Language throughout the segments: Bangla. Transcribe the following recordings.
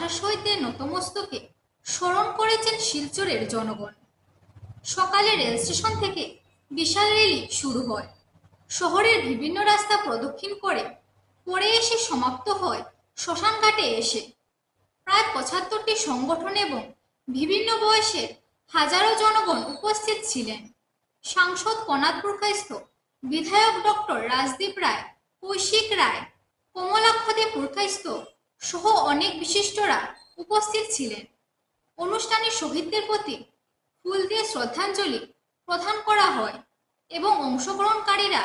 ভাষা শহীদদের নতমস্তকে স্মরণ করেছেন শিলচরের জনগণ। সকালে রেল স্টেশন থেকে বিশাল র্যালি শুরু হয়। শহরের বিভিন্ন রাস্তা প্রদক্ষিণ করে পরে এসে সমাপ্ত হয় শ্মশানঘাটে এসে। প্রায় ৭৫টি সংগঠন এবং বিভিন্ন বয়সের হাজারো জনগণ উপস্থিত ছিলেন। সাংসদ কনাদ পুরকাইস্থ, বিধায়ক ডক্টর রাজদীপ রায়, কৌশিক রায়, কমলাক্ষদে পুরকাইস্থ সহ অনেক বিশিষ্টরা উপস্থিত ছিলেন। অনুষ্ঠানে শহীদদের প্রতি ফুল দিয়ে শ্রদ্ধাঞ্জলি প্রদান করা হয় এবং অংশগ্রহণকারীরা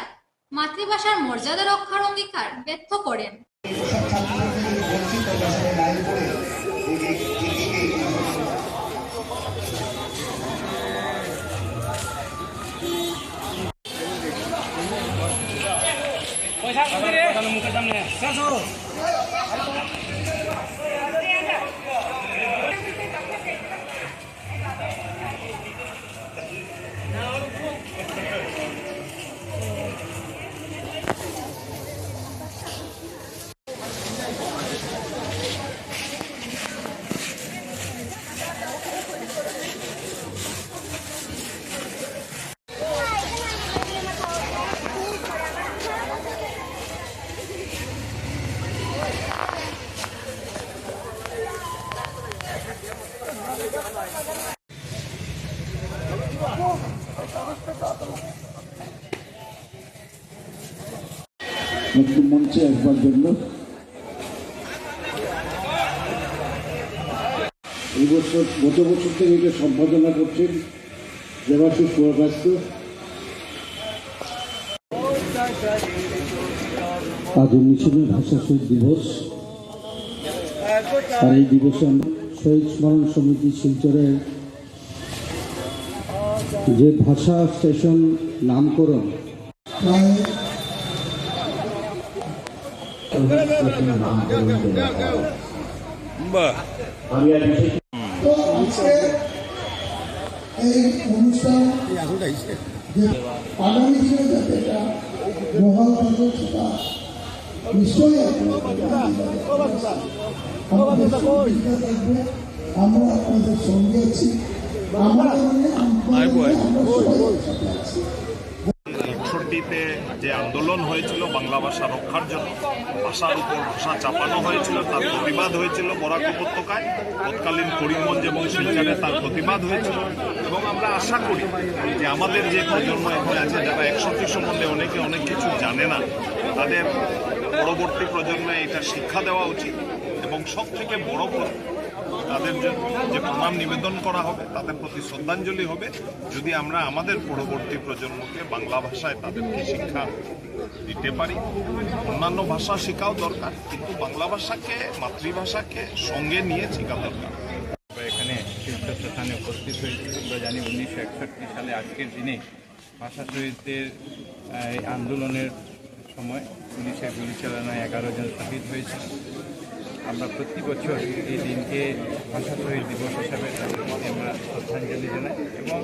মাতৃভাষার মর্যাদা রক্ষার অঙ্গীকার ব্যক্ত করেন। একটু মঞ্চে একবার জন্য এই বছর গত বছর থেকে এটা সম্পাদনা করছেন দেবাশিস পুরকাইস্থ। আজ ১৯শে ভাষা শহীদ দিবস, আর এই দিবসে শহীদ স্মরণ সমিতি শিলচরের যে ভাষা স্টেশন নামকরণ এই অনুষ্ঠান আগামী দিনে যাতে এটা বহাল থাকে সেটা নিশ্চয়ই আমরা আপনাদের সঙ্গে আছি। আমরা ৬১তে যে আন্দোলন হয়েছিল বাংলা ভাষা রক্ষার জন্য, ভাষার উপর ভাষা চাপানো হয়েছিল, তার প্রতিবাদ হয়েছিল বরাক উপত্যকায়, তৎকালীন করিমগঞ্জ এবং শিলচরে তার প্রতিবাদ হয়েছিল। এবং আমরা আশা করি যে আমাদের যে প্রজন্ম এখন আছে, যারা ১০০ সম্বন্ধে অনেকে অনেক কিছু জানে না, তাদের পরবর্তী প্রজন্মে এটা শিক্ষা দেওয়া উচিত। এবং সব থেকে বড় কথা, তাদের যে প্রণাম নিবেদন করা হবে, তাদের প্রতি শ্রদ্ধাঞ্জলি হবে যদি আমরা আমাদের পরবর্তী প্রজন্মকে বাংলা ভাষায় তাদেরকে শিক্ষা দিতে পারি। অন্যান্য ভাষা শেখাও দরকার, কিন্তু বাংলা ভাষাকে, মাতৃভাষাকে সঙ্গে নিয়ে শেখা দরকার। এখানে শিলচর স্থানে উপস্থিত হয়েছি। আমরা জানি ১৯৬১ সালে আজকের দিনে ভাষা শহীদদের আন্দোলনের সময় পুলিশের গুলি চালনায় ১১ জন শহীদ হয়েছে। আমরা প্রতি বছর এই দিনকে ভাষা শহীদ দিবস হিসাবে আমরা শ্রদ্ধাঞ্জলি জানাই এবং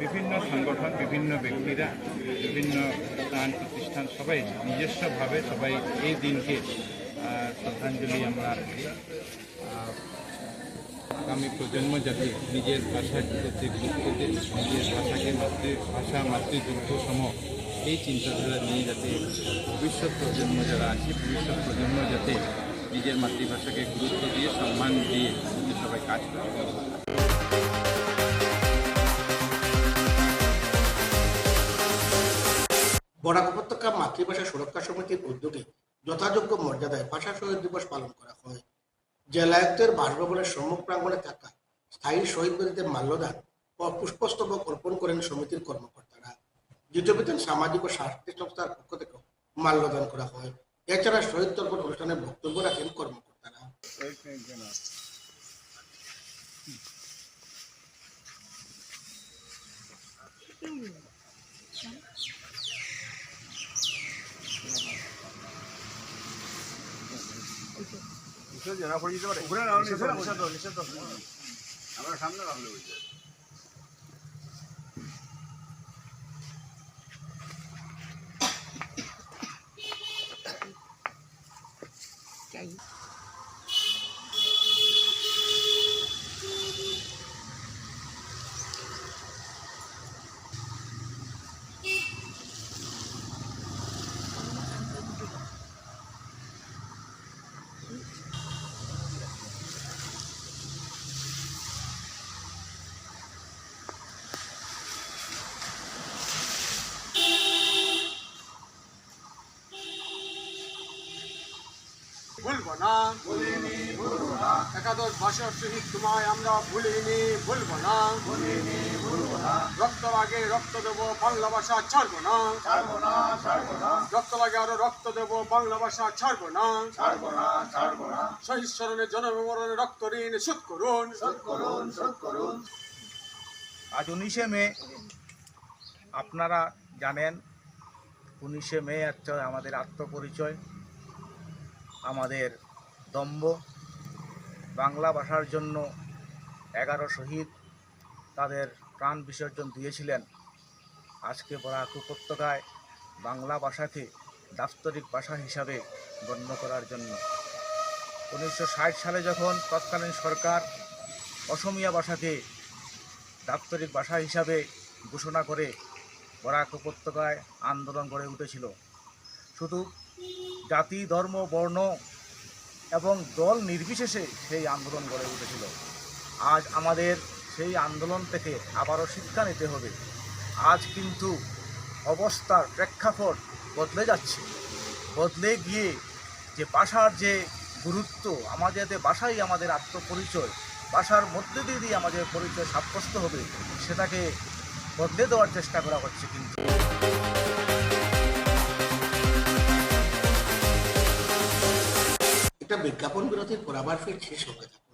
বিভিন্ন সংগঠন, বিভিন্ন ব্যক্তিরা, বিভিন্ন স্থান প্রতিষ্ঠান সবাই নিজস্বভাবে সবাই এই দিনকে শ্রদ্ধাঞ্জলি আমরা আগামী প্রজন্ম যাতে নিজের ভাষার প্রতি গুরুত্ব দিয়ে নিজের ভাষাকে মাতৃদুগ্ধ সম এই চিন্তাধারা নিয়ে যাতে ভবিষ্যৎ প্রজন্ম যারা আছে, ভবিষ্যৎ প্রজন্ম যাতে নিজের মাতৃভাষাকে গুরুত্ব দিয়ে সম্মান দিয়ে সবাই কাজ করে। বরাক উপত্যকা মাতৃভাষা সুরক্ষা সমিতির উদ্যোগে যথাযোগ্য মর্যাদায় ভাষা শহীদ দিবস পালন করা হয়। জেলায়ুক্তের বাসভবনের সম্মুখ প্রাঙ্গণে থাকা স্থায়ী শহীদ বেদিতে মাল্যদান ও পুষ্পস্তবক অর্পণ করেন সমিতির কর্মকর্তারা। জিতবিতান সামাজিক ও সাংস্কৃতিক সংস্থার পক্ষ থেকে মাল্যদান করা হয়। এছাড়া শহীদ তর্পণ অনুষ্ঠানে বক্তব্য রাখেন কর্মকর্তারা। আমরা সামনে রাখলে বুঝতে চাই। ভুলবো না, একাদশ ভাষার শহীদ তোমায় আমরা ভুলিনি ভুলবো না, রক্ত লাগে রক্ত দেবো বাংলা ভাষা ছাড়বো না, রক্ত লাগে আরো রক্ত দেবো বাংলা ভাষা ছাড়বো না, শহীদ স্মরণে জনমরণে রক্ত ঋণ শোধ করুন। আজ 19শে মে আপনারা জানেন 19শে মে হচ্ছে আমাদের আত্মপরিচয়, আমাদের দম্ভ। বাংলা ভাষার জন্য 11 শহীদ তাদের প্রাণ বিসর্জন দিয়েছিলেন। আজকে বরাক উপত্যকায় বাংলা ভাষাকে দাপ্তরিক ভাষা হিসাবে গণ্য করার জন্য 1960 সালে যখন তৎকালীন সরকার অসমীয়া ভাষাকে দাপ্তরিক ভাষা হিসাবে ঘোষণা করে বরাক উপত্যকায় আন্দোলন গড়ে উঠেছিল। শুধু জাতি, ধর্ম, বর্ণ এবং দল নির্বিশেষে সেই আন্দোলন গড়ে উঠেছিল। আজ আমাদের সেই আন্দোলন থেকে আবারও শিক্ষা নিতে হবে। আজ কিন্তু অবস্থার প্রেক্ষাপট বদলে যাচ্ছে। বদলে গিয়ে যে ভাষার যে গুরুত্ব, আমাদের ভাষাই আমাদের আত্মপরিচয়, ভাষার মধ্যে দিয়ে আমাদের পরিচয় সাব্যস্ত হবে, সেটাকে বদলে দেওয়ার চেষ্টা করা হচ্ছে। কিন্তু একটা বিজ্ঞাপন বিরতির পর আবার ফিরছি সঙ্গে থাকুন।